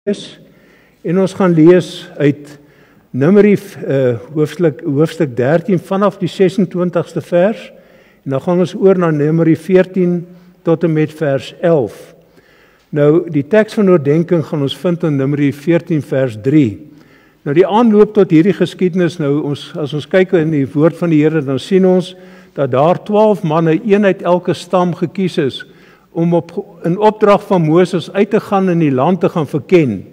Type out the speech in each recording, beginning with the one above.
En ons gaan lees uit Numeri hoofstuk 13 vanaf die 26ste vers en dan gaan ons oor na Numeri 14 tot en met vers 11. Nou die teks van oordeenking gaan ons vind in Numeri 14 vers 3. Nou die aanloop tot hierdie geskiedenis, as ons kyk in die woord van die Here, dan sien ons dat daar 12 manne, een uit elke stam gekies is, om in opdrag van Moses uit te gaan in die land te gaan verken.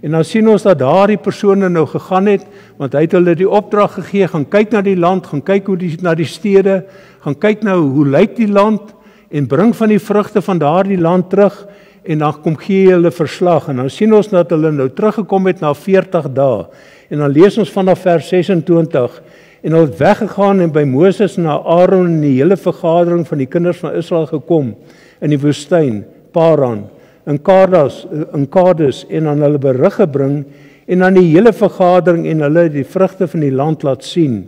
En dan sien ons dat daardie persone nou gegaan het, want hy het hulle die opdrag gegee, gaan kyk na die land, gaan kyk na die stede, gaan kyk nou hoe lyk die land, en bring van die vrugte van daardie land terug, en dan kom gee hulle verslag, en dan sien ons dat hulle nou teruggekom het na 40 dae, en dan lees ons vanaf vers 26, en hulle het weggegaan en by Moses na Aaron en die hele vergadering van die kinders van Israel gekom, in die woestyn, Paran, in Kades, en aan hulle berig gebring, en aan die hele vergadering, en hulle die vrugte van die land laat sien.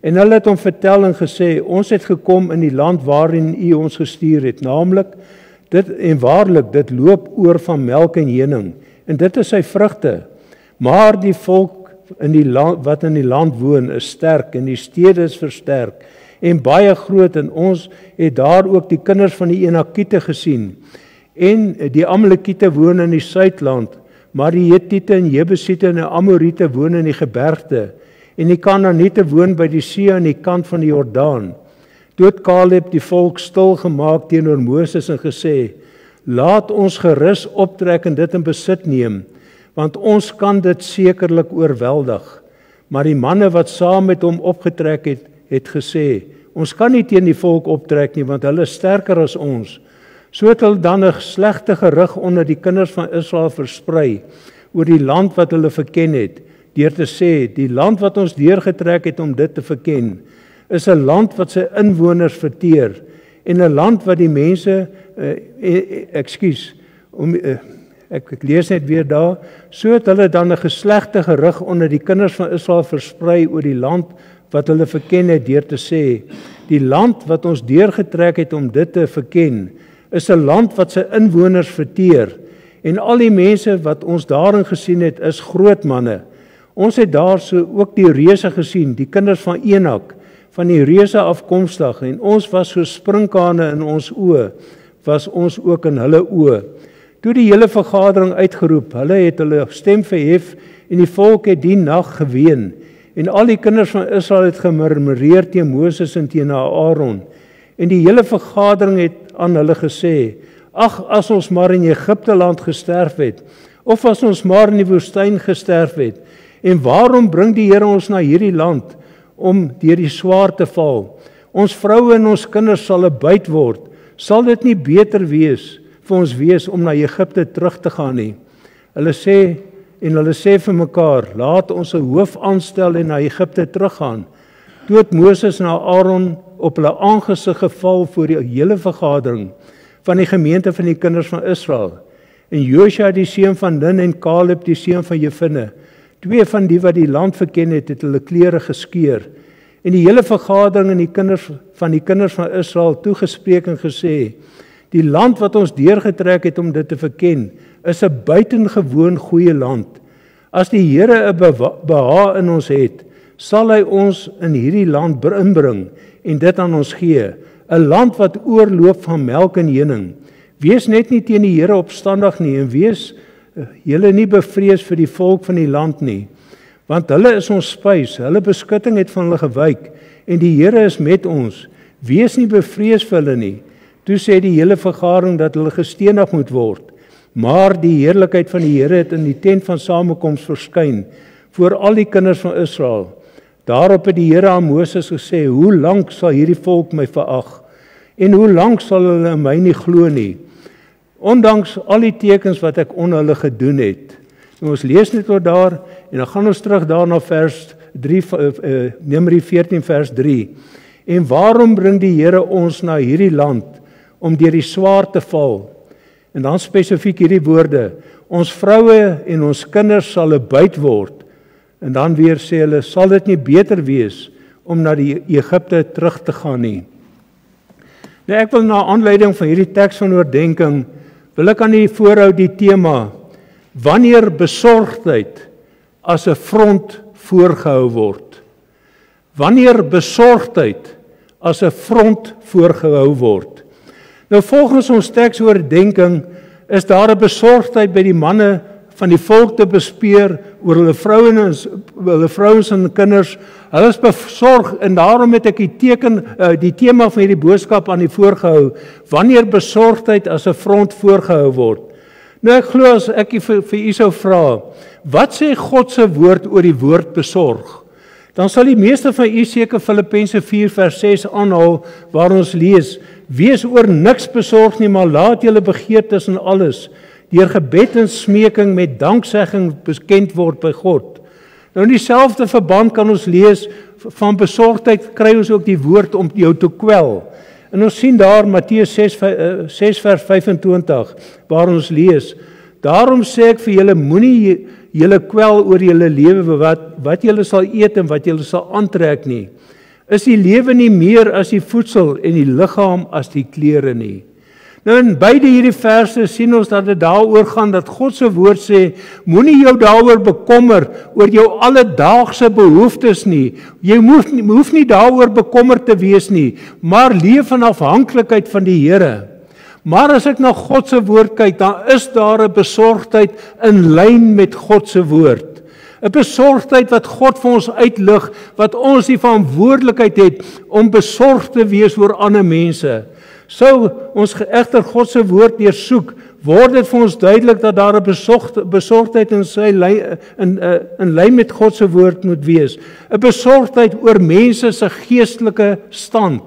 En hulle het hom vertel en gesê, ons het gekom in die land waarin u ons gestuur het, naamlik, en waarlik, dit loop oor van melk en honing, en dit is sy vrugte. Maar die volk wat in die land woon, is sterk, en die stede is versterk, en baie groot, en ons het daar ook die kinders van die Enakiete gesien, en die Amalekiete woon in die suidland, maar die Hetiete en Jebusiete en die Amoriete woon in die gebergte, en die Kanaaniete woon by die see aan die kant van die Jordaan. Toe het Kaleb die volk stil gemaak teenoor Moses en gesê, laat ons gerus optrek en dit in besit neem, want ons kan dit sekerlik oorweldig. Maar die manne wat saam met hom opgetrek het gesê, ons kan nie teen die volk optrek nie, want hulle is sterker as ons. So het hulle dan 'n slegte gerug onder die kinders van Israel versprei oor die land wat hulle verken het, deur te sê, die land wat ons deurgetrek het om dit te verken, is 'n land wat sy inwoners verteer, en 'n land wat die mense, ek lees net weer daar, so het hulle dan 'n geslegte gerug onder die kinders van Israel versprei oor die land wat hulle verken het, deur te sê, die land wat ons deurgetrek het om dit te verken, is 'n land wat sy inwoners verteer, en al die mense wat ons daarin gesien het, is groot manne. Ons het daar so ook die reuse gesien, die kinders van Enak, van die reuse afkomstig, en ons was so sprinkane in ons oë, was ons ook in hulle oë. Toe die hele vergadering uitgeroep, hulle het hulle stem verhef, en die volk het die nag geween, en al die kinders van Israel het gemurmureer teen Moses en teen Aaron, en die hele vergadering het aan hulle gesê, ag, as ons maar in Egipte land gesterf het, of as ons maar in die woestyn gesterf het, en waarom bring die Here ons na hierdie land, om deur die swaard te val? Ons vroue en ons kinders sal 'n byt word. Sal dit nie beter wees vir ons wees om na Egipte terug te gaan nie? Hulle sê vir mekaar, laat ons 'n hoof aanstel en na Egipte teruggaan. Toe het Moses en Aaron op hulle aangesig geval voor die hele vergadering van die gemeente van die kinders van Israel. En Joshua die seun van Nun en Kaleb die seun van Jefune, twee van die wat die land verken het, het hulle klere geskeur. En die hele vergadering en die kinders van Israel toegespreek en gesê, die land wat ons deurgetrek het om dit te verken, is 'n buitengewoon goeie land. As die Here 'n behaag in ons het, sal hy ons in hierdie land inbring en dit aan ons gee, 'n land wat oorloop van melk en honing. Wees net nie teen die Here opstandig nie, en wees julle nie bevrees vir die volk van die land nie, want hulle is ons spys, hulle beskutting het van hulle gewyk, en die Here is met ons. Wees nie bevrees vir hulle nie. Toe sê die hele vergadering dat hulle gestenig moet word, maar die heerlikheid van die Here het in die tent van samekoms verskyn voor al die kinders van Israel. Daarop het die Here aan Moses gesê, hoe lank sal hierdie volk my verag, en hoe lank sal hulle in my nie glo nie, ondanks al die tekens wat ek onder hulle gedoen het. En ons lees net tot daar, en dan gaan ons terug daar na vers 3, Numeri 14 vers 3. En waarom bring die Here ons na hierdie land, om deur die swaard te val? En dan spesifiek hierdie woorde, ons vroue en ons kinders sal 'n byt word. En dan weer sê hulle, sal dit nie beter wees om na die Egipte terug te gaan nie? Nou ek wil na aanleiding van hierdie teks van oordeenking, wil ek aan die voorhou die tema wanneer besorgdheid as 'n front voorgehou word. Wanneer besorgdheid as 'n front voorgehou word. Nou volgens ons teksoordenkings is daar 'n besorgdheid by die manne van die volk te bespeer oor hulle vrouens en kinders. Hulle is besorg en daarom het ek die tema van hierdie boodskap aan die voorgehou, wanneer besorgdheid as 'n front voorgehou word. Nou ek glo as ek vir u sou vra, wat sê God se woord oor die woord besorg? Dan sal die meeste van u seker Filippense 4 vers 6 aanhaal waar ons lees, wees oor niks besorg nie, maar laat julle begeertes en alles deur gebed en smeking met danksegging bekend word by God. Nou in dieselfde verband kan ons lees, van besorgdheid kry ons ook die woord om jou te kwel. En ons sien daar Matteus 6 vers 25, waar ons lees, daarom sê ek vir julle, moenie julle kwel oor julle lewe, wat julle sal eet en wat julle sal aantrek nie. Is die lewe nie meer as die voedsel en die liggaam as die klere nie? Nou in beide hierdie verse sien ons dat dit daaroor gaan dat God se woord sê, moenie jou daaroor bekommer oor jou alledaagse behoeftes nie. Jy hoef nie daaroor bekommerd te wees nie, maar leef in afhanklikheid van die Here. Maar as ek na God se woord kyk, dan is daar 'n besorgdheid in lyn met God se woord. 'n Besorgdheid wat God vir ons uitlig, wat ons die verantwoordelikheid het om besorg te wees oor ander mense. Sou ons egter God se woord deursoek, word dit vir ons duidelik dat daar 'n besorgdheid in lyn met God se woord moet wees. 'n Besorgdheid oor mense se geestelike stand.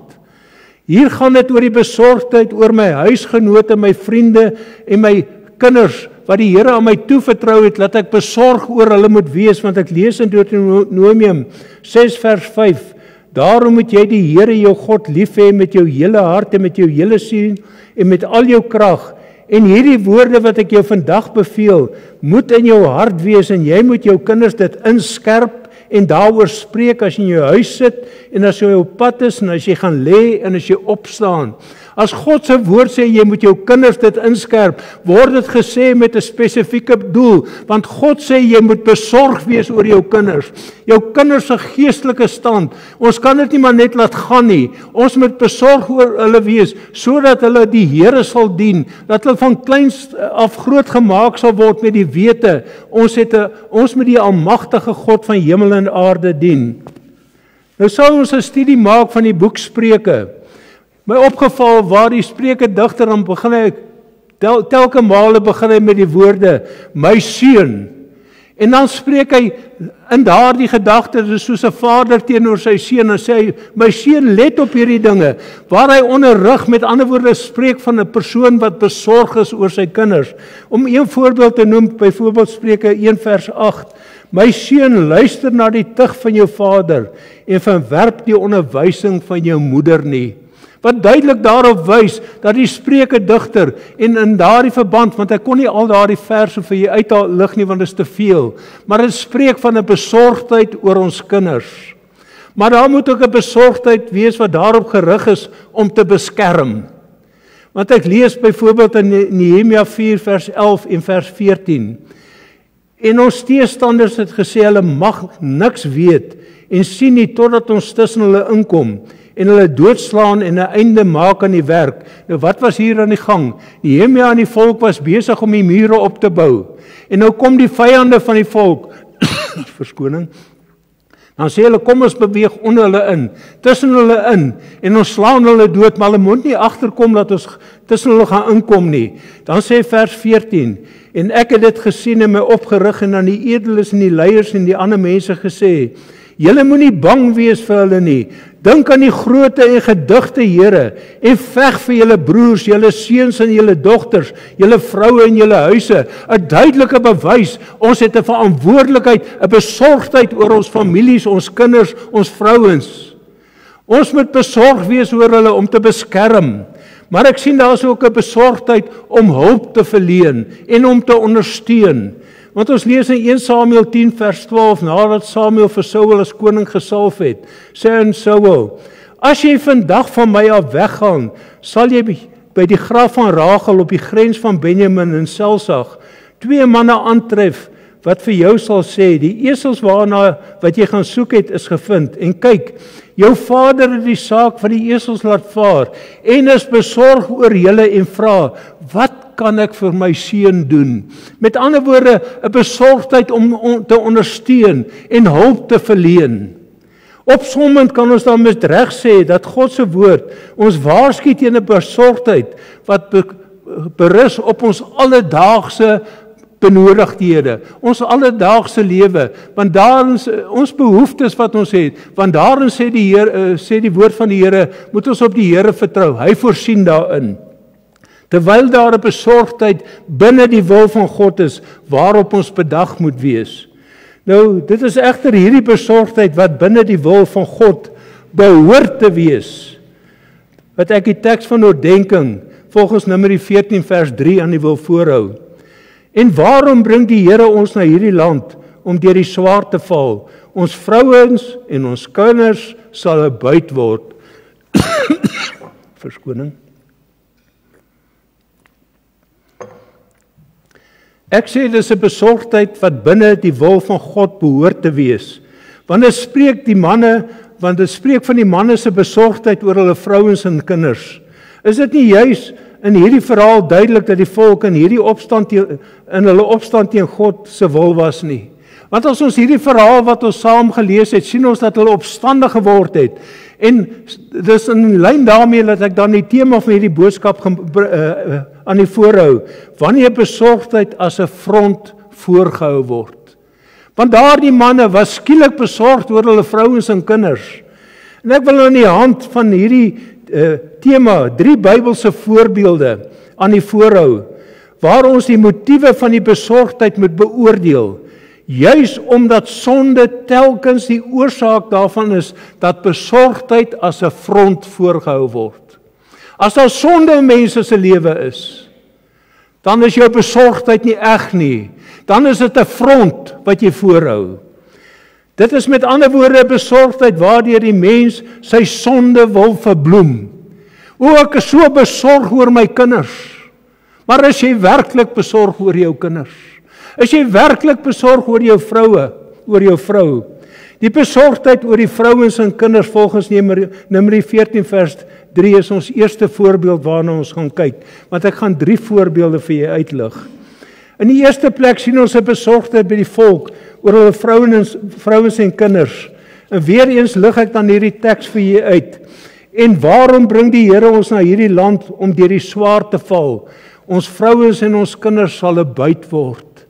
Hier gaan dit oor die besorgdheid oor my huisgenote, my vriende en my kinders, wat die Here aan my toevertrou het, dat ek besorg oor hulle moet wees, want ek lees in Deuteronomium 6 vers 5, daarom moet jy die Here jou God lief hê met jou hele hart en met jou hele siel en met al jou krag. En hierdie woorde wat ek jou vandag beveel, moet in jou hart wees en jy moet jou kinders dit inskerp en daaroor spreek as jy in jou huis sit en as jy op pad is en as jy gaan lê en as jy opstaan. As God se woord sê jy moet jou kinders dit inskerp, word dit gesê met 'n spesifieke doel, want God sê jy moet besorg wees oor jou kinders se geestelike stand. Ons kan dit nie maar net laat gaan nie. Ons moet besorg oor hulle wees, sodat hulle die Here sal dien, dat hulle van kleins af groot gemaak sal word met die wete, ons moet die almagtige God van hemel en aarde dien. Nou sal ons 'n studie maak van die boek Spreuke. My opgeval waar die Spreuke digter dan begin hy telke male begin hy met die woorde my seun. En dan spreek hy in daardie gedagte, dit is soos 'n vader teenoor sy seun en sê hy, my seun, let op hierdie dinge, waar hy onderrig, met ander woorde spreek van 'n persoon wat besorg is oor sy kinders. Om een voorbeeld te noem, byvoorbeeld Spreuke 1 vers 8, my seun, luister na die tug van jou vader en verwerp die onderwysing van jou moeder nie. Wat duidelik daarop wys dat die Spreuke digter en in daardie verband, want ek kon nie al daardie verse vir jy uitlig nie want dit is te veel, maar dit spreek van 'n besorgdheid oor ons kinders. Maar daar moet ook 'n besorgdheid wees wat daarop gerig is om te beskerm. Want ek lees byvoorbeeld in Nehemia 4 vers 11 en vers 14. En ons teestanders het gesê hulle mag niks weet en sien nie totdat ons tussen hulle inkom en hulle doodslaan en 'n einde maak aan die werk. Nou wat was hier aan die gang? Nehemia en die volk was besig om die mure op te bou. En nou kom die vyande van die volk, verskoning, dan sê hulle, kom ons beweeg onder hulle in, tussen hulle in, en ons slaan hulle dood, maar hulle moet nie agterkom dat ons tussen hulle gaan inkom nie. Dan sê vers 14, en ek het dit gesien en my opgerig en aan die edeles en die leiers en die ander mense gesê, julle moenie bang wees vir hulle nie. Dink aan die groote en gedigte Here en veg vir julle broers, julle seuns en julle dogters, julle vroue en julle huise. 'n Duidelike bewys, ons het 'n verantwoordelikheid, 'n besorgdheid oor ons families, ons kinders, ons vrouens. Ons moet besorg wees oor hulle om te beskerm. Maar ek sien daar is ook 'n besorgdheid om hulp te verleen en om te ondersteun. Want ons lees in 1 Samuel 10 vers 12, nadat Samuel vir Saul as koning gesalf het, sê aan Saul, as jy vandag van my af weggaan, sal jy by die graf van Rachel op die grens van Benjamin en Selsag, 2 manne aantref wat vir jou sal sê, die esels waarna wat jy gaan soek het is gevind. En kyk, jou vader het die saak van die esels laat vaar en is besorg oor julle en vra, wat kan ek vir my seun doen? Met ander woorde, 'n besorgdheid om te ondersteun en hulp te verleen. Opsommend kan ons dan met reg sê dat God se woord ons waarsku teen 'n besorgdheid wat berus op ons alledaagse benodigdhede, ons alledaagse lewe, want daarin ons behoeftes wat ons het, want daarin sê die Here, sê die woord van die Here, moet ons op die Here vertrou. Hy voorsien daarin. Terwyl daar 'n besorgdheid binne die wil van God is, waarop ons bedag moet wees. Nou, dit is egter hierdie besorgdheid wat binne die wil van God behoort te wees, wat ek die teks van oordenking volgens Numeri 14 vers 3 aan die wil voorhou. En waarom bring die Here ons na hierdie land om deur die swaard te val? Ons vrouens en ons kinders sal 'n buit word. Verskoning. Ek sê dis 'n besorgdheid wat binne die wil van God behoort te wees. Want dit spreek van die manne se besorgdheid oor hulle vrouens en kinders. Is dit nie juis in hierdie verhaal duidelik dat die volk in hulle opstand teen God se wil was nie? Want as ons hierdie verhaal wat ons saam gelees het, sien ons dat hulle opstandig geword het. En dis in lyn daarmee dat ek dan die tema van hierdie boodskap aan die voorhou, wanneer besorgdheid as 'n front voorgehou word. Want daardie manne was skielik besorgd oor hulle vrouens en kinders. En ek wil aan die hand van hierdie tema 3 Bybelse voorbeelde aan die voorhou, waar ons die motiewe van die besorgdheid moet beoordeel. Juis omdat sonde telkens die oorsaak daarvan is dat besorgdheid as 'n front voorgehou word. As daar sonde in mense se lewe is, dan is jou besorgdheid nie eg nie. Dan is dit 'n front wat jy voorhou. Dit is met ander woorde 'n besorgdheid waardeur die mens sy sonde wil verbloem. Ek is so besorg oor my kinders. Maar is jy werklik besorg oor jou kinders? Is jy werklik besorg oor jou vrou? Die besorgdheid oor die vrouens en kinders volgens Numeri 14 vers 3 is ons eerste voorbeeld waarna ons gaan kyk, want ek gaan 3 voorbeelde vir jy uitlig. In die eerste plek sien ons 'n besorgdheid by die volk oor hulle vrouens en kinders. En weer eens lig ek dan hierdie teks vir jy uit. En waarom bring die Here ons na hierdie land om deur die swaard te val? Ons vrouens en ons kinders sal 'n buit word.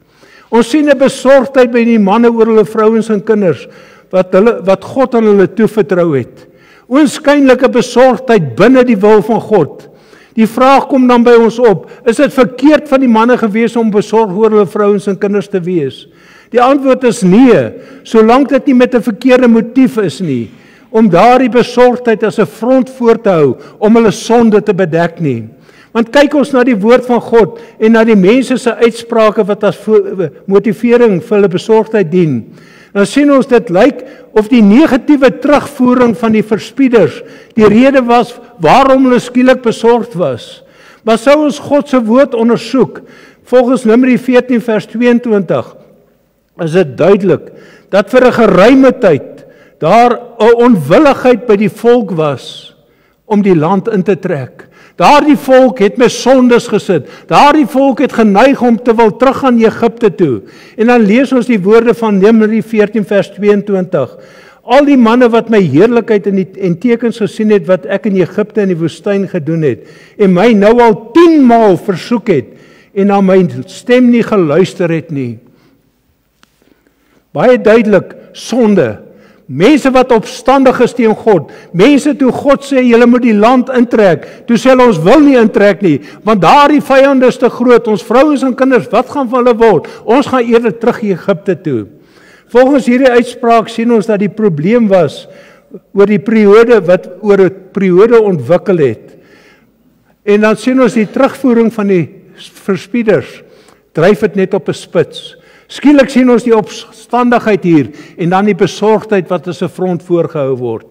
Ons sien 'n besorgdheid by die manne oor hulle vrouens en kinders wat God aan hulle toevertrou het. Oënskynlike besorgdheid binne die wil van God. Die vraag kom dan by ons op, is dit verkeerd van die manne gewees om besorg oor hulle vrouens en kinders te wees? Die antwoord is nee, solank dit nie met 'n verkeerde motief is nie, om daardie besorgdheid as 'n front voor te hou, om hulle sonde te bedek nie. Want kyk ons na die woord van God en na die mense se uitsprake wat as motivering vir hulle besorgdheid dien. Dan sien ons dit lyk of die negatiewe terugvoering van die verspieders die rede was waarom hulle skielik besorgd was. Maar sou ons God se woord ondersoek, volgens Numeri 14 vers 22, is dit duidelik dat vir 'n geruime tyd daar 'n onwilligheid by die volk was om die land in te trek. Daardie volk het met sondes gesit. Daardie volk het geneig om te wil teruggaan Egipte toe. En dan lees ons die woorde van Numeri 14 vers 22. Al die manne wat my heerlikheid en tekens gesien het wat ek in Egipte in die woestyn gedoen het, en my nou al 10 maal versoek het en na my stem nie geluister het nie. Baie duidelik, sonde. Mense wat opstandig is teen God. Mense toe God sê, julle moet die land intrek. Toe sê hulle, ons wil nie intrek nie, want daardie vyand is te groot. Ons vrouens en kinders, wat gaan van hulle word? Ons gaan eerder terug Egipte toe. Volgens hierdie uitspraak sien ons dat die probleem was oor die periode wat oor 'n periode ontwikkel het. En dan sien ons die terugvoering van die verspieders. Dryf dit net op 'n spits. Skielik sien ons die opstandigheid hier en dan die besorgdheid wat as 'n front voorgehou word.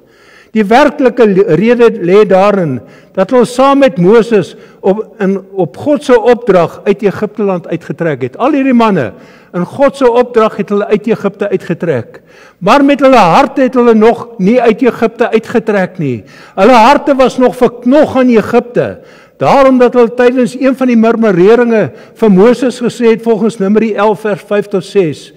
Die werklike rede lê daarin dat hulle saam met Moses op God se opdrag uit Egipte land uitgetrek het. Al hierdie manne, in God se opdrag het hulle uit Egipte uitgetrek. Maar met hulle harte het hulle nog nie uit Egipte uitgetrek nie. Hulle harte was nog verknog aan Egipte. Daarom dat hulle tydens een van die murmureringe vir Moses gesê het volgens Numeri 11 vers 5 tot 6.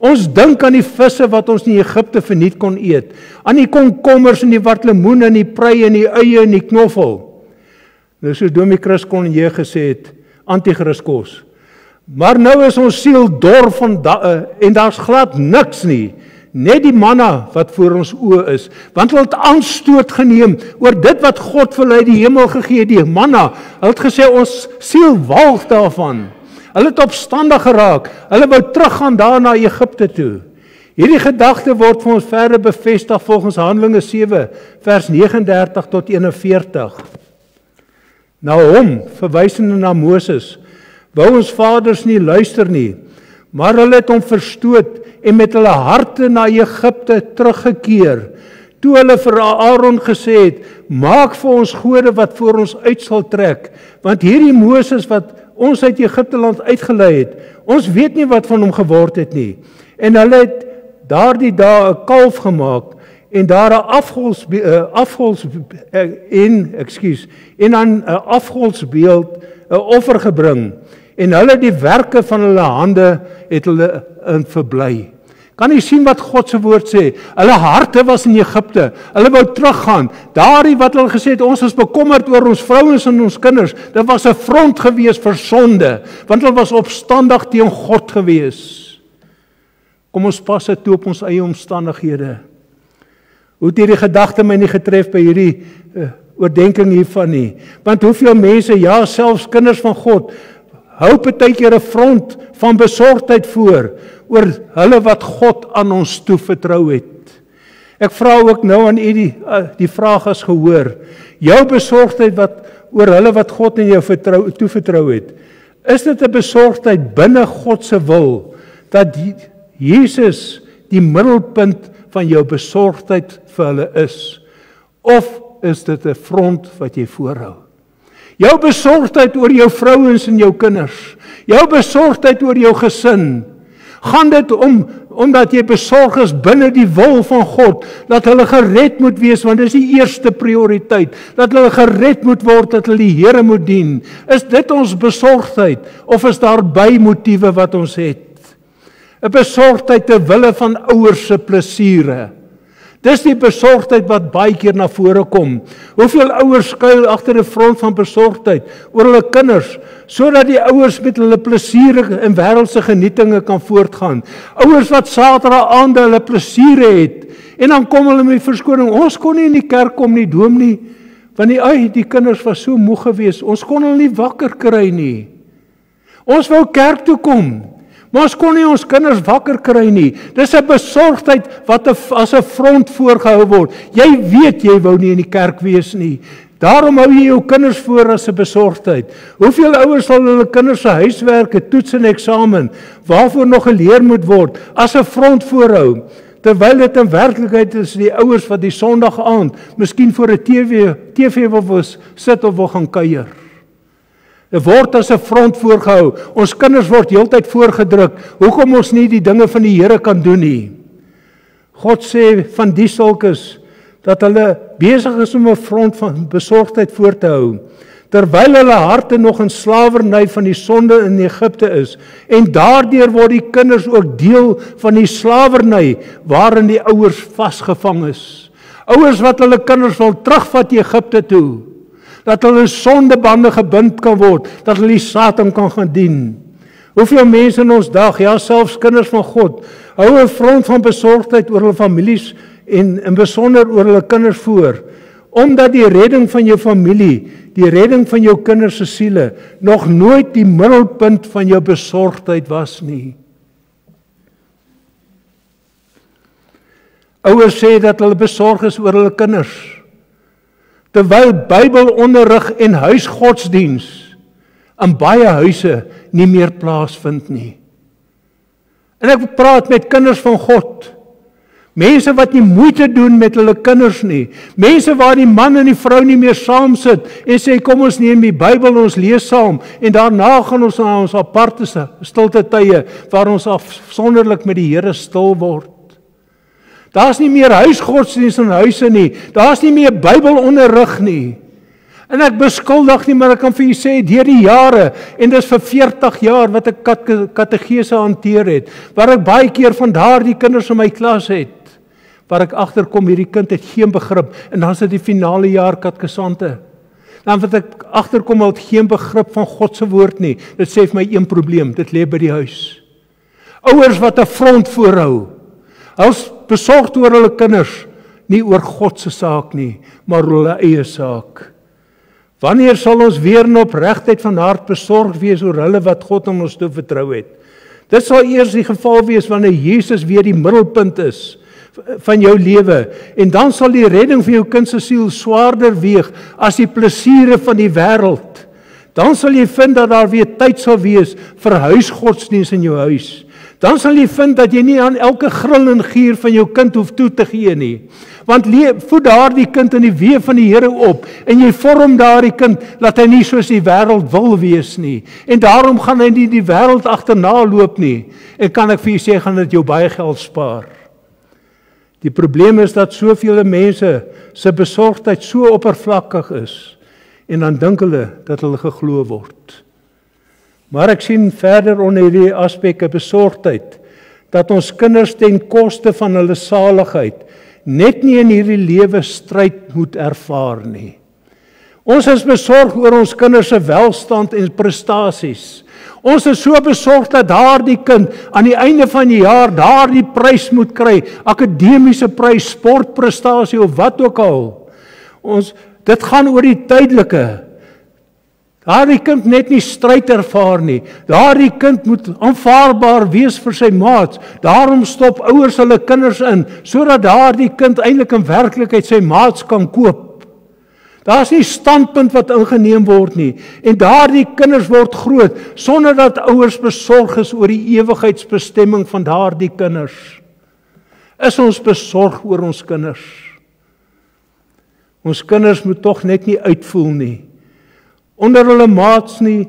Ons dink aan die visse wat ons in Egipte verniet kon eet, aan die komkommers en die watlemoene en die prei en die eie en die knoffel. Nou soos Domie Chris Konje gesê het, anti-Christkos. Maar nou is ons siel dor van en daar's glad niks nie, net die manna wat voor ons oë is, want hulle het aanstoot geneem oor dit wat God vir hulle uit die hemel gegee het, die manna. Hulle het gesê ons siel walg daarvan. Hulle het opstandig geraak. Hulle wou teruggaan daar na Egipte toe. Hierdie gedagte word vir ons verder bevestig volgens Handelinge 7 vers 39 tot 41. Na hom, verwysende na Moses, wou ons vaders nie luister nie, maar hulle het hom verstoot en met hulle harte na Egipte teruggekeer. Toe hulle vir Aaron gesê het, maak vir ons gode wat voor ons uit sal trek, want hierdie Moses wat ons uit Egipte land uitgelei het, ons weet nie wat van hom geword het nie. En hulle het daardie dae 'n kalf gemaak en daar 'n afgodsbeeld 'n offer gebring. En hulle die werke van hulle hande het hulle in verbly. Kan jy sien wat God se woord sê? Hulle harte was in Egipte. Hulle wou teruggaan. Daardie wat hulle gesê het, ons is bekommerd oor ons vrouens en ons kinders. Dit was 'n front gewees vir sonde, want hulle was opstandig teen God gewees. Kom ons pas dit toe op ons eie omstandighede. Hoe het hierdie gedagte my nie getref by hierdie oordenking hiervan nie? Want hoeveel mense, ja, selfs kinders van God, hou partykeer 'n front van besorgdheid voor oor hulle wat God aan ons toevertrou het. Ek vra ook nou aan u die vraag as gehoor, jou besorgdheid oor hulle wat God in jou toevertrou het, is dit 'n besorgdheid binne God se wil, dat Jesus die middelpunt van jou besorgdheid vir hulle is, of is dit 'n front wat jy voorhou? Jou besorgdheid oor jou vrouens en jou kinders, jou besorgdheid oor jou gesin, gaan dit omdat jy besorg is binne die wil van God, dat hulle gered moet wees, want dit is die eerste prioriteit, dat hulle gered moet word, dat hulle die Here moet dien. Is dit ons besorgdheid, of is daar bymotiewe wat ons het? 'n Besorgdheid ter wille van ouers se plesiere. Dis die besorgdheid wat baie keer na vore kom. Hoeveel ouers skuil agter 'n front van besorgdheid oor hulle kinders, sodat die ouers met hulle plesiere en wêreldse genietinge kan voortgaan. Ouers wat Saterdag aande hulle plesiere het, en dan kom hulle met verskoning, ons kon nie in die kerk kom nie, dominee, want die kinders was so moeg geweest, ons kon hulle nie wakker kry nie. Ons wou kerk toe kom, maar ons kon nie ons kinders wakker kry nie. Dis 'n besorgdheid wat as 'n front voorgehou word. Jy weet jy wou nie in die kerk wees nie. Daarom hou jy jou kinders voor as 'n besorgdheid. Hoeveel ouers sal hulle kinders se huiswerke, toets en eksamen, waarvoor nog geleer moet word, as 'n front voorhou, terwyl dit in werklikheid is die ouers wat die Sondag aand miskien voor 'n TV wil sit of wil gaan kuier. Dit word as 'n front voorgehou. Ons kinders word heeltyd voorgedruk. Hoekom ons nie die dinge van die Here kan doen nie? God sê van die sulkes dat hulle besig is om 'n front van besorgdheid voor te hou, terwyl hulle harte nog in slawerny van die sonde in Egipte is, en daardeur word die kinders ook deel van die slawerny waarin die ouers vasgevang is. Ouers wat hulle kinders wil terugvat Egipte toe, dat hulle sondebande gebind kan word, dat hulle die Satan kan gaan dien. Hoeveel mense in ons dag, ja selfs kinders van God, hou 'n front van besorgdheid oor hulle families en in besonder oor hulle kinders voor, omdat die redding van jou familie, die redding van jou kinders se siele, nog nooit die middelpunt van jou besorgdheid was nie. Ouers sê dat hulle besorg is oor hulle kinders, terwyl Bybelonderrig en huisgodsdiens in baie huise nie meer plaasvind nie. En ek praat met kinders van God, Mense wat nie moeite doen met hulle kinders nie. Mense waar die man en die vrou nie meer saam sit en sê kom ons neem die Bybel, ons lees saam en daarna gaan ons na ons aparte stilte tye waar ons afsonderlik met die Here stil word. Daar's nie meer huisgodsdienst in huise nie. Daar's nie meer Bybelonderrig nie. En ek beskuldig nie, maar ek kan vir julle sê, deur die jare, en dis vir 40 jaar wat ek kategese hanteer het, waar ek baie keer van daardie kinders in my klas het, waar ek agterkom, hierdie kind het geen begrip, en dan is dit die finale jaar katekesante. Dan wat ek agterkom, hy het geen begrip van God se woord nie. Dit sê vir my een probleem, dit lê by die huis. Ouers wat 'n front voorhou, hulle besorgd oor hulle kinders, nie oor God se saak nie, maar oor hulle eie saak. Wanneer sal ons weer in opregtheid van hart besorg wees oor hulle wat God aan ons toe vertrou het? Dit sal eers die geval wees wanneer Jesus weer die middelpunt is van jou lewe, en dan sal die redding van jou kind se siel swaarder weeg as die plesiere van die wêreld. Dan sal jy vind dat daar weer tyd sal wees vir huisgodsdienst in jou huis. Dan sal jy vind dat jy nie aan elke gril en gier van jou kind hoef toe te gee nie. Want voed daardie kind in die weë van die Here op, en jy vorm daardie kind, laat hy nie soos die wêreld wil wees nie. En daarom gaan hy nie die wêreld agterna loop nie. En kan ek vir jy sê, gaan dit jou baie geld spaar. Die probleem is dat soveel mense se besorgdheid so oppervlakkig is, en dan dink hulle dat hulle geglo word. Maar ek sien verder onder hierdie aspek 'n besorgdheid, dat ons kinders ten koste van hulle saligheid net nie in hierdie lewe stryd moet ervaar nie. Ons is besorg oor ons kinders se welstand en prestasies. Ons is so besorg dat daardie kind aan die einde van die jaar daardie prys moet kry, akademiese prys, sportprestasie of wat ook al. Dit gaan oor die tydelike. Daardie kind net nie stryd ervaar nie. Daardie kind moet aanvaarbaar wees vir sy maats. Daarom stop ouers hulle kinders in, sodat daardie kind eintlik in werklikheid sy maats kan koop. Daar's nie standpunt wat ingeneem word nie. En daardie kinders word groot, sonder dat ouers besorg is oor die ewigheidsbestemming van daardie kinders. Is ons besorg oor ons kinders? Ons kinders moet tog net nie uitvoel nie. Onder hulle maats nie,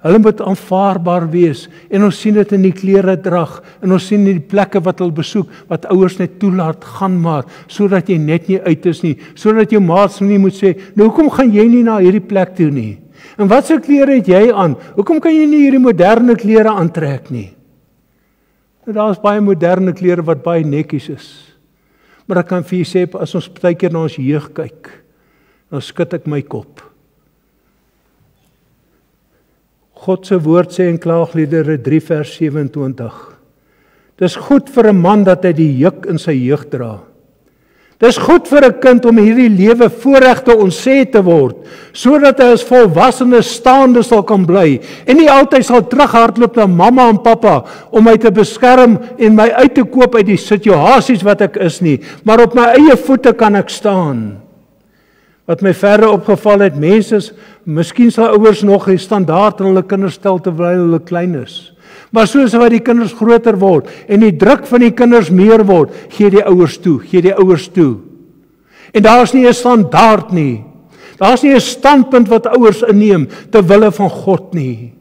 hulle moet aanvaarbaar wees, en ons sien dit in die kleredrag, en ons sien in die plekke wat hulle besoek, wat ouers net toelaat gaan maar, sodat jy net nie uit is nie, sodat jou maats nie moet sê, nou hoekom gaan jy nie na hierdie plek toe nie? En wat se klere het jy aan? Hoekom kan jy nie hierdie moderne klere aantrek nie? Daar is baie moderne klere wat baie netjies is. Maar ek kan vir jy sê, as ons baie keer na ons jeug kyk, dan skud ek my kop. God se woord sê in Klaagliedere 3 vers 27. Dis goed vir 'n man dat hy die juk in sy jeug dra. Dis goed vir 'n kind om hierdie lewe voorregte ontsê te word, sodat hy as volwassene staande sal kan bly en nie altyd sal terughardloop na mamma en pappa om my te beskerm en my uit te koop uit die situasies wat ek is nie, maar op my eie voete kan ek staan. Wat my verder opgeval het, mense, miskien sal ouers nog die standaard in hulle kinders stel terwyl hulle klein is. Maar soos wat die kinders groter word en die druk van die kinders meer word, gee die ouers toe. En daar's nie 'n standaard nie. Daar's nie 'n standpunt wat ouers inneem ter wille van God nie.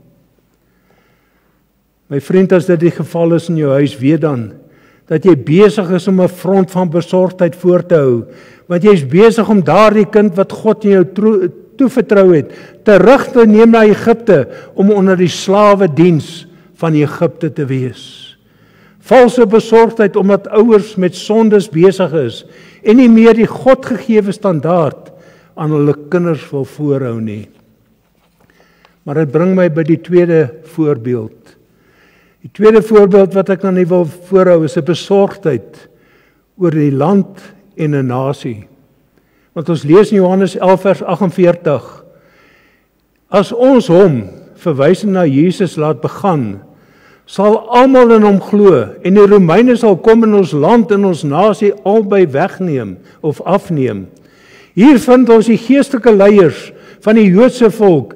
My vriend, as dit die geval is in jou huis, weet dan dat jy besig is om 'n front van besorgdheid voor te hou, want jy is besig om daardie kind wat God in jou toevertrou het, terug te neem na Egipte om onder die slawe diens van Egipte te wees. Valse besorgdheid omdat ouers met sondes besig is en nie meer die Godgegewe standaard aan hulle kinders wil voorhou nie. Maar dit bring my by die tweede voorbeeld. Die tweede voorbeeld wat ek aan u wil voorhou is 'n besorgdheid oor die land en 'n nasie. Want ons lees in Johannes 11 vers 48. As ons hom, verwysing na Jesus, laat begaan, sal almal in hom glo en die Romeine sal kom in ons land en ons nasie albei wegneem of afneem. Hier vind ons die geestelike leiers van die Joodse volk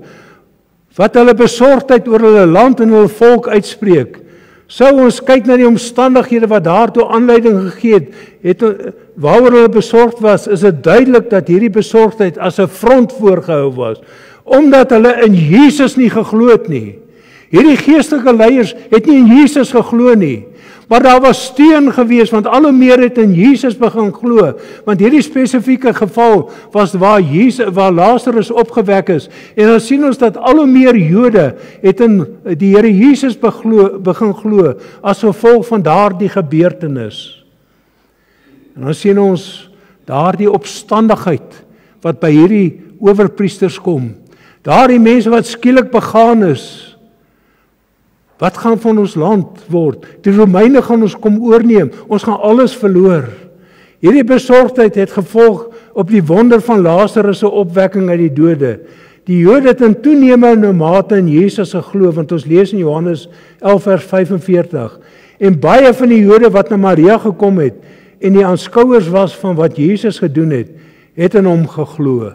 wat hulle besorgdheid oor hulle land en hulle volk uitspreek, Sou ons kyk na die omstandighede wat daartoe aanleiding gegee het, waaroor hulle besorgd was, is dit duidelik dat hierdie besorgdheid as 'n front voorgehou was, omdat hulle in Jesus nie geglo het nie. Hierdie geestelike leiers het nie in Jesus geglo nie, maar daar was steun gewees, want al hoe meer het in Jesus begin glo, want hierdie spesifieke geval was waar Lazarus opgewek is, en dan sien ons dat al hoe meer Jode het in die Here Jesus begin glo, as gevolg van daardie gebeurtenis. En dan sien ons daardie opstandigheid, wat by hierdie owerpriesters kom, daardie mense wat skielik begaan is. Wat gaan van ons land word? Die Romeine gaan ons kom oorneem. Ons gaan alles verloor. Hierdie besorgdheid het gevolg op die wonder van Lazarus se opwekking uit die dode. Die Jode het in toenemende mate in Jesus geglo, want ons lees in Johannes 11 vers 45. En baie van die Jode wat na Maria gekom het en die aanskouers was van wat Jesus gedoen het in hom geglo.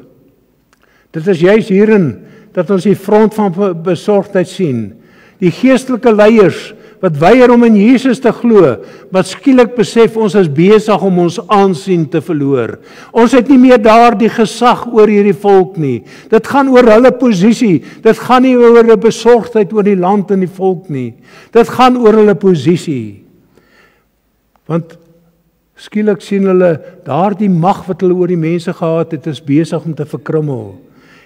Dit is juis hierin dat ons die front van besorgdheid sien. Die geestelike leiers wat weier om in Jesus te glo, wat skielik besef ons is besig om ons aansien te verloor. Ons het nie meer daardie gesag oor hierdie volk nie. Dit gaan oor hulle posisie. Dit gaan nie oor 'n besorgdheid oor die land en die volk nie. Dit gaan oor hulle posisie. Want skielik sien hulle daardie mag wat hulle oor die mense gehad het, is besig om te verkrummel.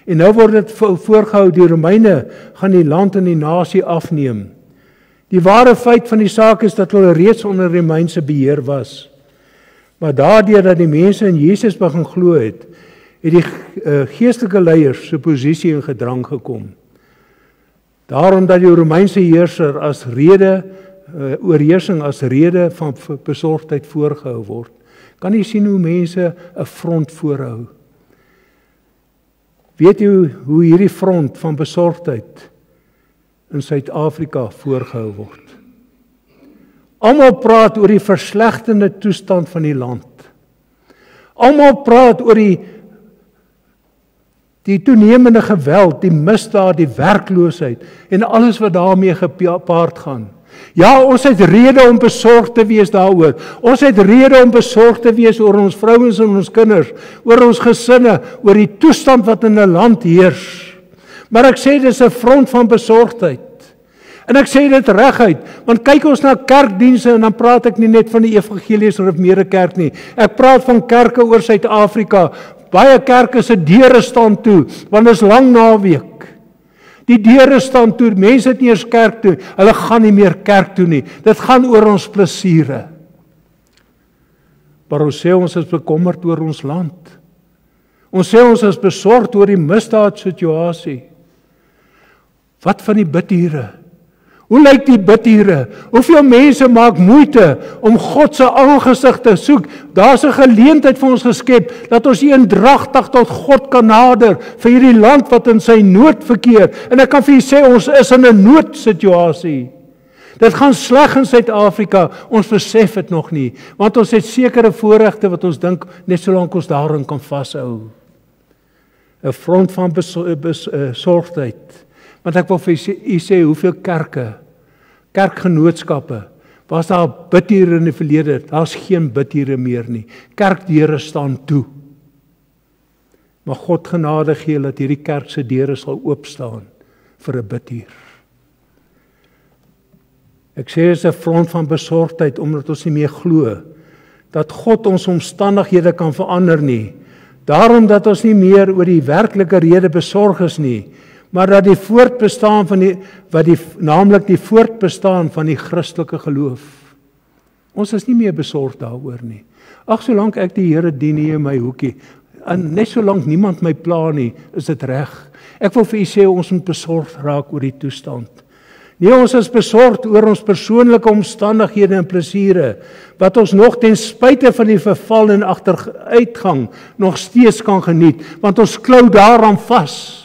En nou word dit voorgehou, die Romeine gaan die land en die nasie afneem. Die ware feit van die saak is dat hulle reeds onder Romeinse beheer was. Maar daardeur dat die mense in Jesus begin glo het die geestelike leiers se posisie in gedrang gekom. Daarom dat die Romeinse heerser as rede, oorheersing as rede van besorgdheid voorgehou word. Kan jy sien hoe mense 'n front voorhou? Weet jy hoe hierdie front van besorgdheid in Suid-Afrika voorgehou word? Almal praat oor die verslegtende toestand van die land. Almal praat oor die toenemende geweld, die misdaad, die werkloosheid en alles wat daarmee gepaard gaan. Ja, ons het rede om besorg te wees daaroor. Ons het rede om besorg te wees oor ons vrouens en ons kinders, oor ons gesinne, oor die toestand wat in 'n land heers. Maar ek sê dis 'n front van besorgdheid. En ek sê dit reguit, want kyk ons na kerkdienste en dan praat ek nie net van die evangeliese reformeerde kerk nie. Ek praat van kerke oor Suid-Afrika. Baie kerke se deure staan toe, want dit is lang naweek. Die deure staan toe, mense het nie eens kerk toe, hulle gaan nie meer kerk toe nie. Dit gaan oor ons plesiere. Maar ons sê ons is bekommerd oor ons land. Ons sê ons is besorgd oor die misdaadsituasie. Wat van die bidure? Hoe lyk die bidure? Hoeveel mense maak moeite om God se aangesig te soek? Daar's 'n geleentheid vir ons geskep dat ons eendragtig tot God kan nader vir hierdie land wat in sy nood verkeer. En ek kan vir julle sê ons is in 'n noodsituasie. Dit gaan sleg in Suid-Afrika. Ons besef dit nog nie, want ons het sekere voorregte wat ons dink net solank ons daarin kan vashou. 'n Front van besorgdheid. Want ek wil vir u sê hoeveel kerkgenootskappe, was daar bidure in die verlede, daar's geen bidure meer nie. Kerkdeure staan toe. Maar God genade gee dat hierdie kerk se deure sal oop staan vir 'n bidhuur. Ek sê dit is 'n front van besorgdheid omdat ons nie meer glo dat God ons omstandighede kan verander nie. Daarom dat ons nie meer oor die werklike rede besorg is nie, maar dat die voortbestaan van naamlik die voortbestaan van die Christelike geloof. Ons is nie meer besorgd daaroor nie. Ag, solank ek die Here dien hier in my hoekie, en net solank niemand my pla nie, is dit reg. Ek wil vir u sê ons moet besorgd raak oor die toestand. Nee, ons is besorgd oor ons persoonlike omstandighede en plesiere, wat ons nog ten spyte van die verval en agteruitgang nog steeds kan geniet, want ons klou daaraan vas.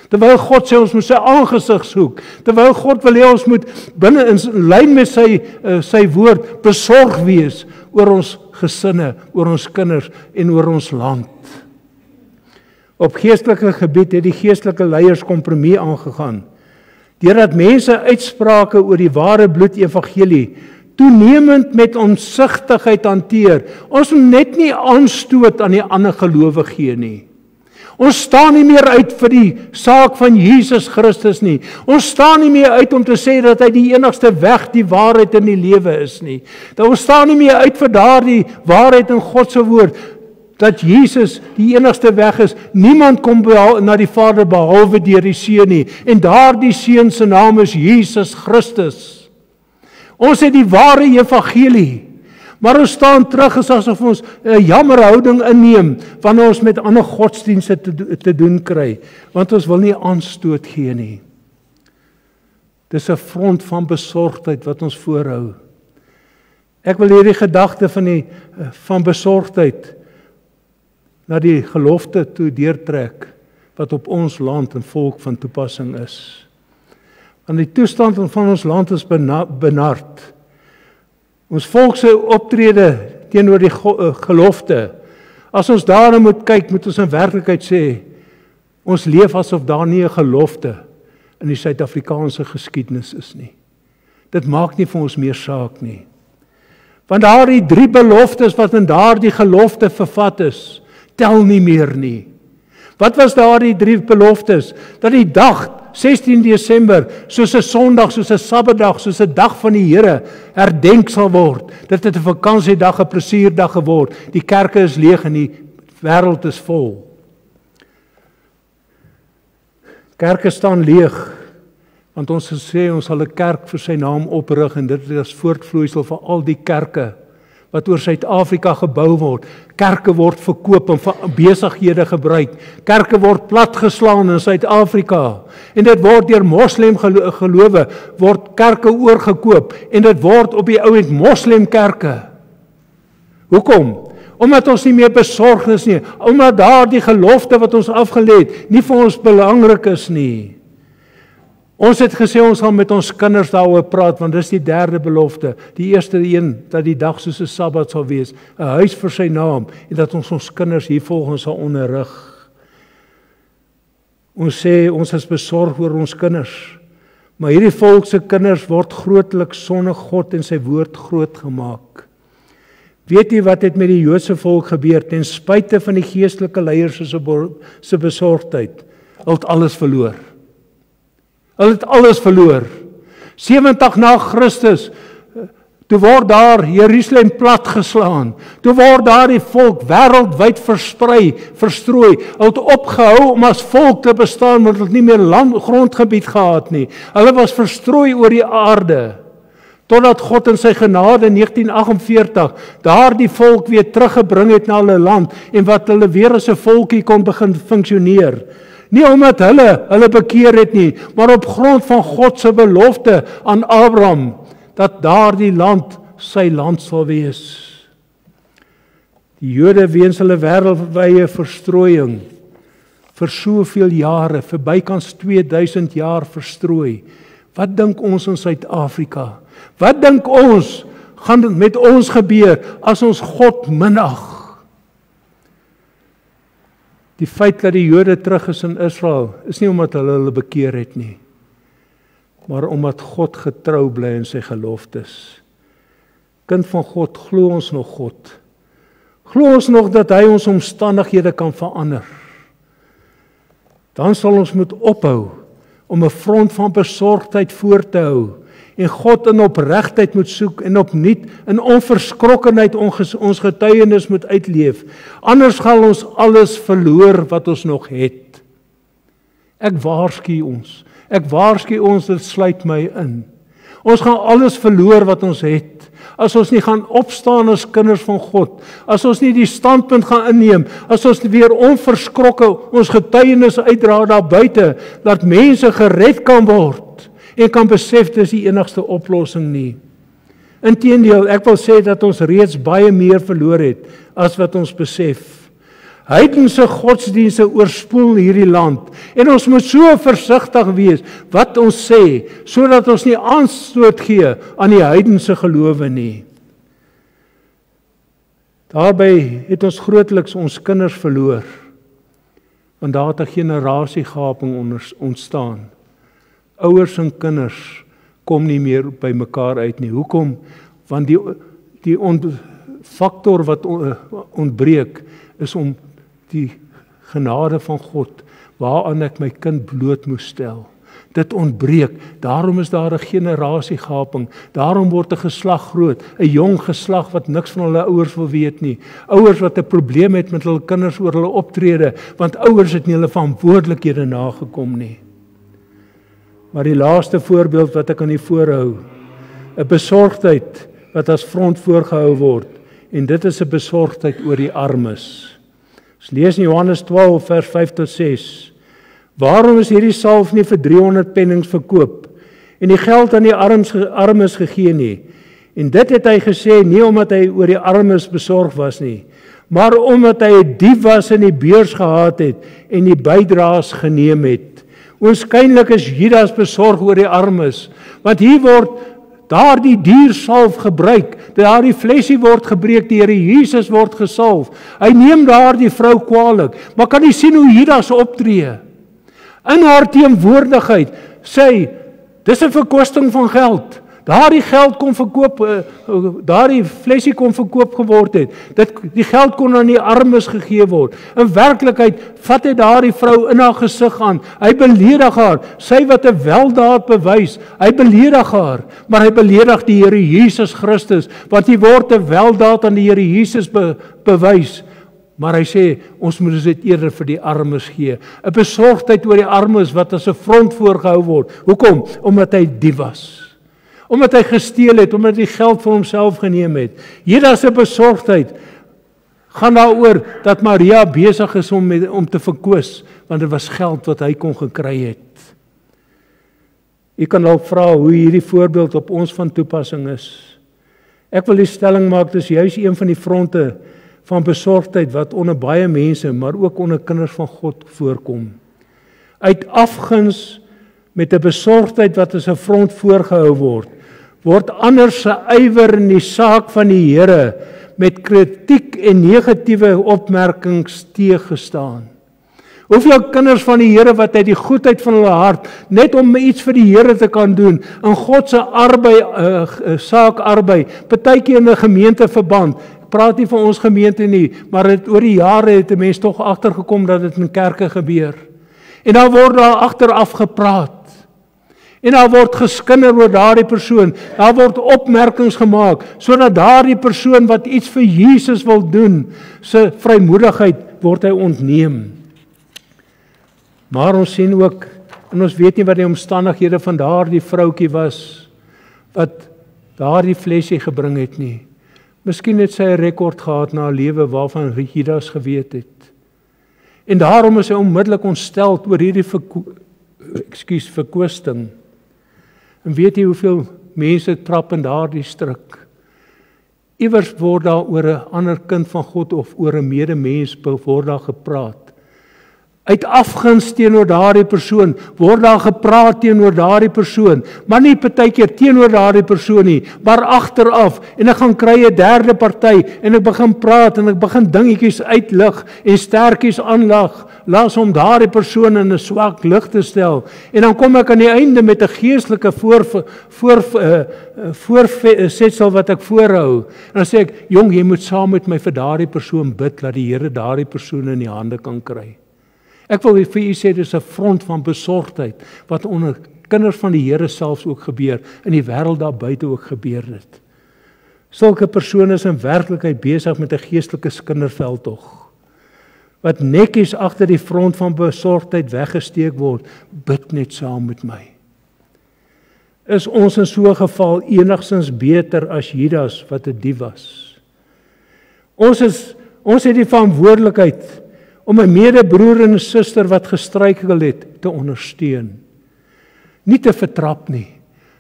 Terwyl God sê ons moet sy aangesig soek, terwyl God wil hê ons moet binne in lyn met sy woord besorg wees oor ons gesinne, oor ons kinders en oor ons land. Op geestelike gebied het die geestelike leiers kompromie aangegaan. deurdat mense uitsprake oor die ware bloed evangelie toenemend met omsigtigheid hanteer. Ons moet net nie aanstoot aan die ander gelowe gee nie. Ons staan nie meer uit vir die saak van Jesus Christus nie. Ons staan nie meer uit om te sê dat hy die enigste weg, die waarheid en die lewe is nie. Dat ons staan nie meer uit vir daardie waarheid in God se woord, dat Jesus die enigste weg is. Niemand kom na die Vader behalwe deur die Seun nie. En daardie Seun se naam is Jesus Christus. Ons het die ware evangelie. Maar ons staan terug asof ons 'n jammerhouding inneem wanneer ons met ander godsdienste te doen kry, want ons wil nie aanstoot gee nie. Dis 'n front van besorgdheid wat ons voorhou. Ek wil hierdie gedagte van besorgdheid na die gelofte toe deurtrek wat op ons land en volk van toepassing is. Want die toestand van ons land is benard. Ons volk se optrede teenoor die gelofte, as ons daarna moet kyk, moet ons in werklikheid sê, ons leef asof daar nie 'n gelofte in die Suid-Afrikaanse geskiedenis is nie. Dit maak nie vir ons meer saak nie. Want daardie 3 beloftes wat in daardie gelofte vervat is, tel nie meer nie. Wat was daardie 3 beloftes? Dat die dag 16 Desember, soos 'n Sondag, soos 'n Sabbatdag, soos 'n dag van die Here herdenk sal word. Dit het 'n vakansiedag, 'n plesierdag geword. Die kerke is leeg en die wêreld is vol. Kerke staan leeg, want ons gesê ons sal 'n kerk vir sy naam oprig en dit is voortvloeisel van al die kerke wat oor Suid-Afrika gebou word. Kerke word verkoop en vir besighede gebruik. Kerke word platgeslaan in Suid-Afrika. En dit word deur moslim gelowe, word kerke oorgekoop. En dit word op die ou end moslimkerke. Hoekom? Omdat ons nie meer besorg is nie. Omdat daardie gelofte wat ons afgelê het, nie vir ons belangrik is nie. Ons het gesê ons sal met ons kinders daaroor praat, want dis die 3de belofte. Die eerste een, dat die dag soos 'n Sabbat sal wees, 'n huis vir sy naam, en dat ons kinders hiervolgens sal onderrig. Ons sê ons is besorg oor ons kinders, maar hierdie volk se kinders word grootliks sonder God en sy woord groot gemaak. Weet jy wat het met die Joodse volk gebeur, ten spyte van die geestelike leiers se besorgdheid? Hulle het alles verloor. Hulle het alles verloor. 70 na Christus, toe word daar Jerusalem platgeslaan. Toe word daar die volk wêreldwyd verstrooi. Hulle het opgehou om as volk te bestaan, want hulle het nie meer grondgebied gehad nie. Hulle was verstrooi oor die aarde. Totdat God in sy genade in 1948 daardie volk weer teruggebring het na hulle land en wat hulle weer as 'n volkie kon begin funksioneer. Nie omdat hulle bekeer het nie, maar op grond van God se belofte aan Abraham, dat daardie land sy land sal wees. Die Jode weens hulle wêreldwye verstrooiing, vir soveel jare, vir bykans 2000 jaar verstrooi. Wat dink ons in Suid-Afrika? Wat dink ons gaan met ons gebeur as ons God minag? Die feit dat die Jode terug is in Israel, is nie omdat hulle bekeer het nie, maar omdat God getrou bly in sy geloftes. Kind van God, glo ons nog God? Glo ons nog dat hy ons omstandighede kan verander? Dan sal ons moet ophou om 'n front van besorgdheid voor te hou en God in opregtheid moet soek en opnuut in onverskrokkenheid ons getuienis moet uitleef. Anders gaan ons alles verloor wat ons nog het. Ek waarsku ons, dit sluit my in. Ons gaan alles verloor wat ons het, as ons nie gaan opstaan as kinders van God, as ons nie die standpunt gaan inneem, as ons weer onverskrokke ons getuienis uitdra daar buite, dat mense gered kan word, en kan besef dis die enigste oplossing nie. Inteendeel, ek wil sê dat ons reeds baie meer verloor het, as wat ons besef. Heidense godsdienste oorspoel hierdie land, en ons moet so versigtig wees, wat ons sê, sodat ons nie aanstoot gee aan die heidense gelowe nie. Daarby het ons grootliks ons kinders verloor, want daar het 'n generasiegaping ontstaan. Ouers en kinders kom nie meer by mekaar uit nie. Hoekom? Want die faktor wat ontbreek is om die genade van God waaraan ek my kind bloot moes stel. Dit ontbreek. Daarom is daar 'n generasiegaping. Daarom word 'n geslag groot, 'n jong geslag wat niks van hulle ouers wil weet nie. Ouers wat 'n probleem het met hulle kinders oor hulle optrede, want ouers het nie hulle verantwoordelikhede nagekom nie. Maar die laaste voorbeeld wat ek aan u voorhou, 'n besorgdheid wat as front voorgehou word, en dit is 'n besorgdheid oor die armes. Ons lees in Johannes 12 vers 5 tot 6. Waarom is hierdie salf nie vir 300 pennings verkoop en die geld aan die armes gegee nie? En dit het hy gesê nie omdat hy oor die armes besorg was nie, maar omdat hy 'n dief was en die beurs gehaat het en die bydraes geneem het. Waarskynlik is Judas besorg oor die armes, want hier word daardie diersalf gebruik, daardie flesie word gebreek, die Here Jesus word gesalf. Hy neem daardie vrou kwaadlik, maar kan jy sien hoe Judas optree? In haar teenwoordigheid sê, dis 'n verkosting van geld. Daardie geld kon verkoop, daardie flesie kon verkoop geword het. Die geld kon aan die armes gegee word. In werklikheid vat hy daardie vrou in haar gesig aan. Hy beledig haar, sy wat 'n weldaad bewys. Hy beledig haar, maar hy beledig die Here Jesus Christus, want hy word 'n weldaad aan die Here Jesus bewys. Maar hy sê, ons moet dit eerder vir die armes gee. 'n Besorgdheid oor die armes wat as 'n front voorgehou word. Hoekom? Omdat hy dief was. Omdat hy gesteel het, omdat hy geld vir homself geneem het. Judas se besorgdheid gaan daaroor dat Maria besig is om te verkoos, want dit was geld wat hy kon gekry het. U kan dalk vra hoe hierdie voorbeeld op ons van toepassing is. Ek wil die stelling maak, dis juis een van die fronte van besorgdheid wat onder baie mense, maar ook onder kinders van God voorkom. Uit afguns met 'n besorgdheid wat as 'n front voorgehou word ander se ywer in die saak van die Here met kritiek en negatiewe opmerkings teëgestaan. Hoeveel kinders van die Here wat uit die goedheid van hulle hart, net om iets vir die Here te kan doen, in God se saak arbei, partykeer in 'n gemeenteverband. Ek praat nie van ons gemeente nie, maar oor die jare het 'n mens tog agtergekom dat dit in kerke gebeur. En dan word daar agteraf gepraat. En daar word geskinder oor daardie persoon. Daar word opmerkings gemaak, sodat daardie persoon wat iets vir Jesus wil doen, sy vrymoedigheid word hy ontneem. Maar ons sien ook, en ons weet nie wat die omstandighede van daardie vroutjie was, wat daardie flesie gebring het nie. Miskien het sy 'n rekord gehad na 'n lewe waarvan Judas geweet het. En daarom is hy onmiddellik ontsteld oor hierdie verkoosting. En weet jy hoeveel mense trap in daardie struik? Iewers word daar oor 'n ander kind van God of oor 'n medemens word daar gepraat. Uit afguns teenoor daardie persoon word daar gepraat teenoor daardie persoon, maar nie partykeer teenoor daardie persoon nie, maar agteraf. En ek gaan kry 'n derde party en ek begin praat en ek begin dingetjies uitlig en sterkies aanlag, laat om daardie persoon in 'n swak lig te stel. En dan kom ek aan die einde met 'n geestelike voorsetsel wat ek voorhou. En dan sê ek, jong, jy moet saam met my vir daardie persoon bid, dat die Here daardie persoon in die hande kan kry. Ek wil vir u sê, dis 'n front van besorgdheid, wat onder kinders van die Here selfs ook gebeur, in die wêreld daar buite ook gebeur dit. Sulke persone is in werklikheid besig met 'n geestelike kinderveldtog, wat netjies agter die front van besorgdheid weggesteek word. Bid net saam met my. Is ons in so 'n geval enigstens beter as Judas wat 'n dief was? Ons het die verantwoordelikheid om 'n medebroer en 'n suster wat gestruikel het te ondersteun. Nie te vertrap nie.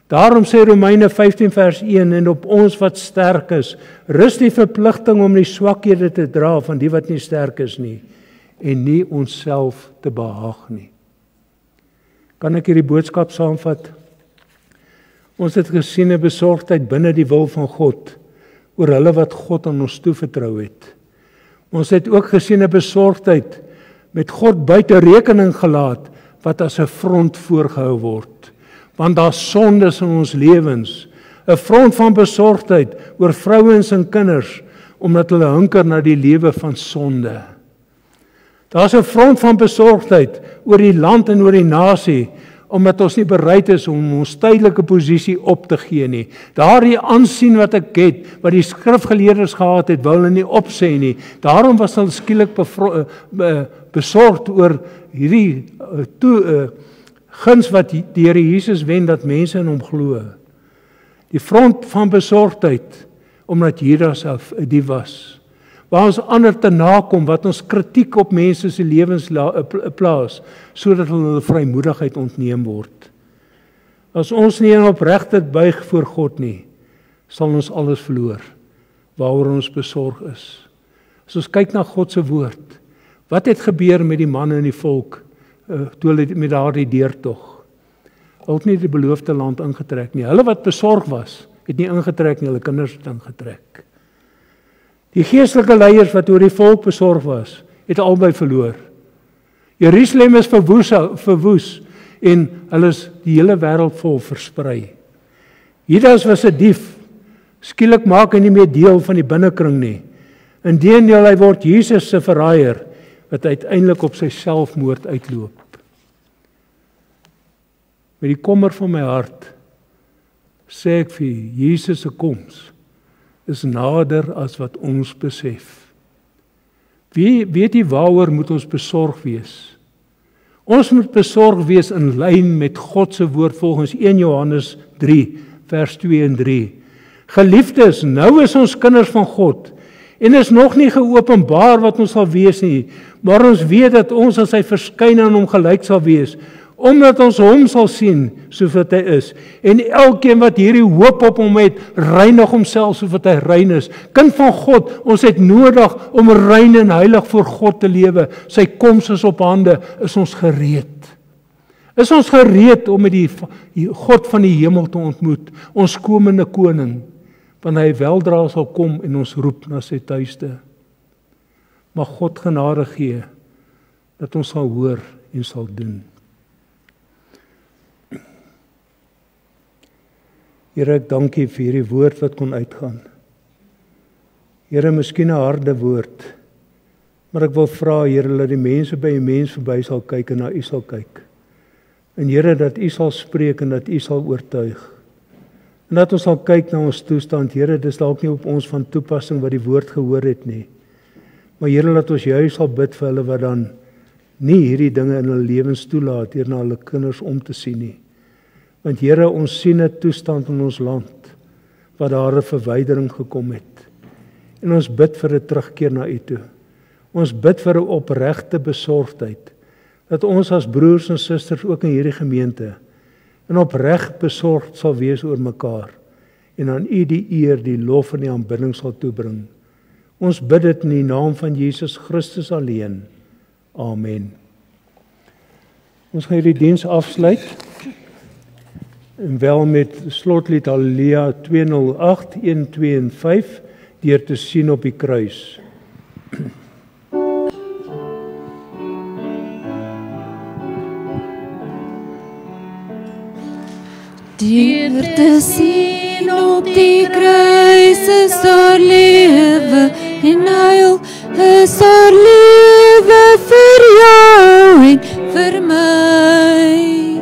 Daarom sê Romeine 15 vers 1, en op ons wat sterk is, rus die verpligting om die swakhede te dra van die wat nie sterk is nie, en nie onsself te behaag nie. Kan ek hierdie boodskap saamvat? Ons het gesien 'n besorgdheid binne die wil van God, oor hulle wat God aan ons toevertrou het. Ons het ook gesien 'n besorgdheid met God buite rekening gelaat, wat as 'n front voorgehou word. want daar's sondes in ons lewens. 'n Front van besorgdheid oor vrouens en kinders, omdat hulle hunker na die lewe van sonde. Daar's 'n front van besorgdheid oor die land en oor die nasie, omdat ons nie bereid is om ons tydelike posisie op te gee nie. Daardie aansien wat ek het, wat die skrifgeleerdes gehad het, wou hulle nie opsê nie. Daarom was hulle skielik besorgd oor hierdie guns wat die Here Jesus wen, dat mense in hom glo. Die front van besorgdheid, omdat Judas 'n dief was. Waar ons ander te nakom, wat ons kritiek op mense se lewens plaas, sodat hulle vrymoedigheid ontneem word. As ons nie in opregtheid buig voor God nie, sal ons alles verloor, waaroor ons besorg is. As ons kyk na God se woord, wat het gebeur met die manne en die volk, toe hulle met daardie deurtog? Hulle het nie die beloofde land ingetrek nie. Hulle wat besorg was, het nie ingetrek nie, hulle kinders het ingetrek. Die geestelike leiers wat oor die volk besorg was, het albei verloor. Jerusalem is verwoes en hulle is die hele wêreld vol versprei. Judas was 'n dief. Skielik maak hy nie meer deel van die binnekring nie. Inteendeel, hy word Jesus se verraaier, wat uiteindelik op sy selfmoord uitloop. Met die kommer van my hart sê ek vir Jesus se koms is nader as wat ons besef. Weet jy waaroor moet ons besorg wees? Ons moet besorg wees in lyn met God se woord volgens 1 Johannes 3 vers 2 en 3. Geliefdes, nou is ons kinders van God en is nog nie geopenbaar wat ons sal wees nie, maar ons weet dat ons as hy verskyn aan hom gelyk sal wees, omdat ons hom sal sien soos wat hy is. En elkeen wat hierdie hoop op hom het, reinig homself soos wat hy rein is. Kind van God, ons het nodig om rein en heilig voor God te lewe. Sy koms is op hande, is ons gereed. Is ons gereed om met die God van die hemel te ontmoet, ons komende koning, want hy weldra sal kom en ons roep na sy tuiste. Mag God genade gee, dat ons sal hoor en sal doen. Here, ek dank U vir hierdie woord wat kon uitgaan. Here, miskien 'n harde woord, maar ek wil vra, Here, dat die mense by die mens verby sal kyk en na U sal kyk. En Here, dat U sal spreek en dat U sal oortuig. En dat ons sal kyk na ons toestand, Here, dis dalk nie op ons van toepassing wat die woord gehoor het nie. Maar Here, laat ons juis sal bid vir hulle wat dan nie hierdie dinge in hulle lewens toelaat, deur na hulle kinders om te sien nie. Want Here, ons sien 'n toestand in ons land, waar daar 'n verwydering gekom het. En ons bid vir 'n terugkeer na U toe. Ons bid vir 'n opregte besorgdheid, dat ons as broers en susters ook in hierdie gemeente, en opreg besorgd sal wees oor mekaar, en aan U die eer, die lof en die aanbidding sal toebring. Ons bid dit in die naam van Jesus Christus alleen. Amen. Ons gaan hierdie diens afsluit, en wel met slotlied Halleluja 208, 1, 2 en 5, deur te sien op die kruis. Deur te sien op die kruis is daar lewe en heil, is daar lewe vir jou en vir my.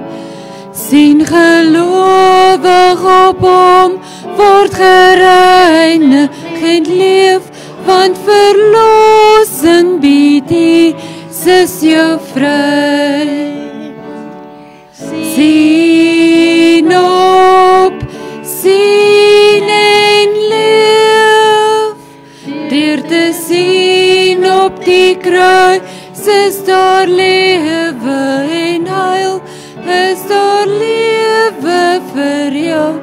Sien gelowig op hom, word gereinig en leef, want verlossing bied Jesus jou vry. Sien op, sien en leef, deur te sien op die kruis is daar lewe en heil, is daar lewe vir jou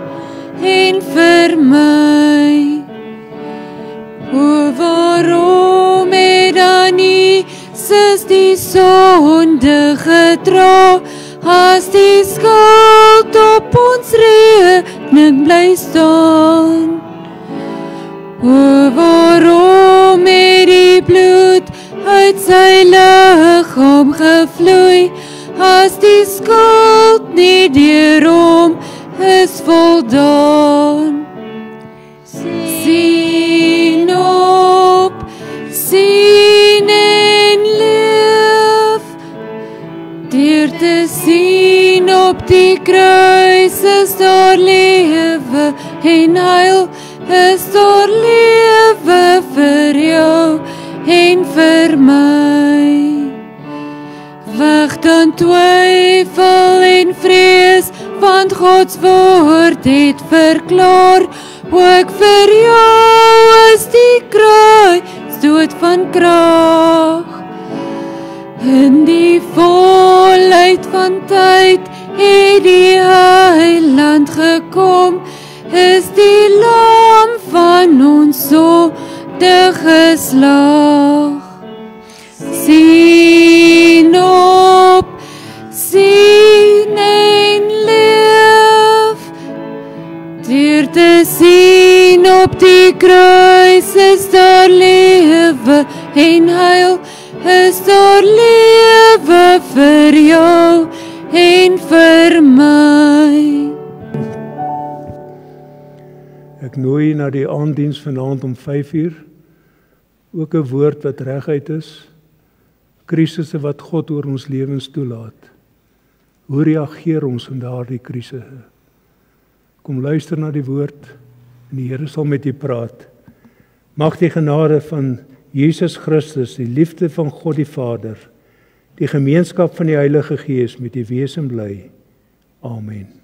en vir my. O, waarom het dan Jesus die sonde gedra, as die skuld op ons rekening bly staan? O, waarom het die bloed uit sy liggaam gevloei, as die skuld nie deur hom is voldaan. Sien op, sien en leef, deur te sien op die kruis is daar lewe en heil, is daar lewe vir jou en vir my. Weg dan twyfel en vrees, want Gods woord het verklaar, ook vir jou is die kruis dood van krag. In die volheid van tyd het die Heiland gekom, is die lam van ons sonde geslag. Sien op, sien en leef, deur te sien op die kruis is daar lewe en heil, is daar lewe vir jou en vir my. Ek nooi na die aanddiens vanaand om 5:00, ook 'n woord wat reguit is, krisisse wat God oor ons lewens toelaat. Hoe reageer ons in daardie krisisse? Kom luister na die woord en die Here sal met u praat. Mag die genade van Jesus Christus, die liefde van God die Vader, die gemeenskap van die Heilige Gees met u wees en bly. Amen.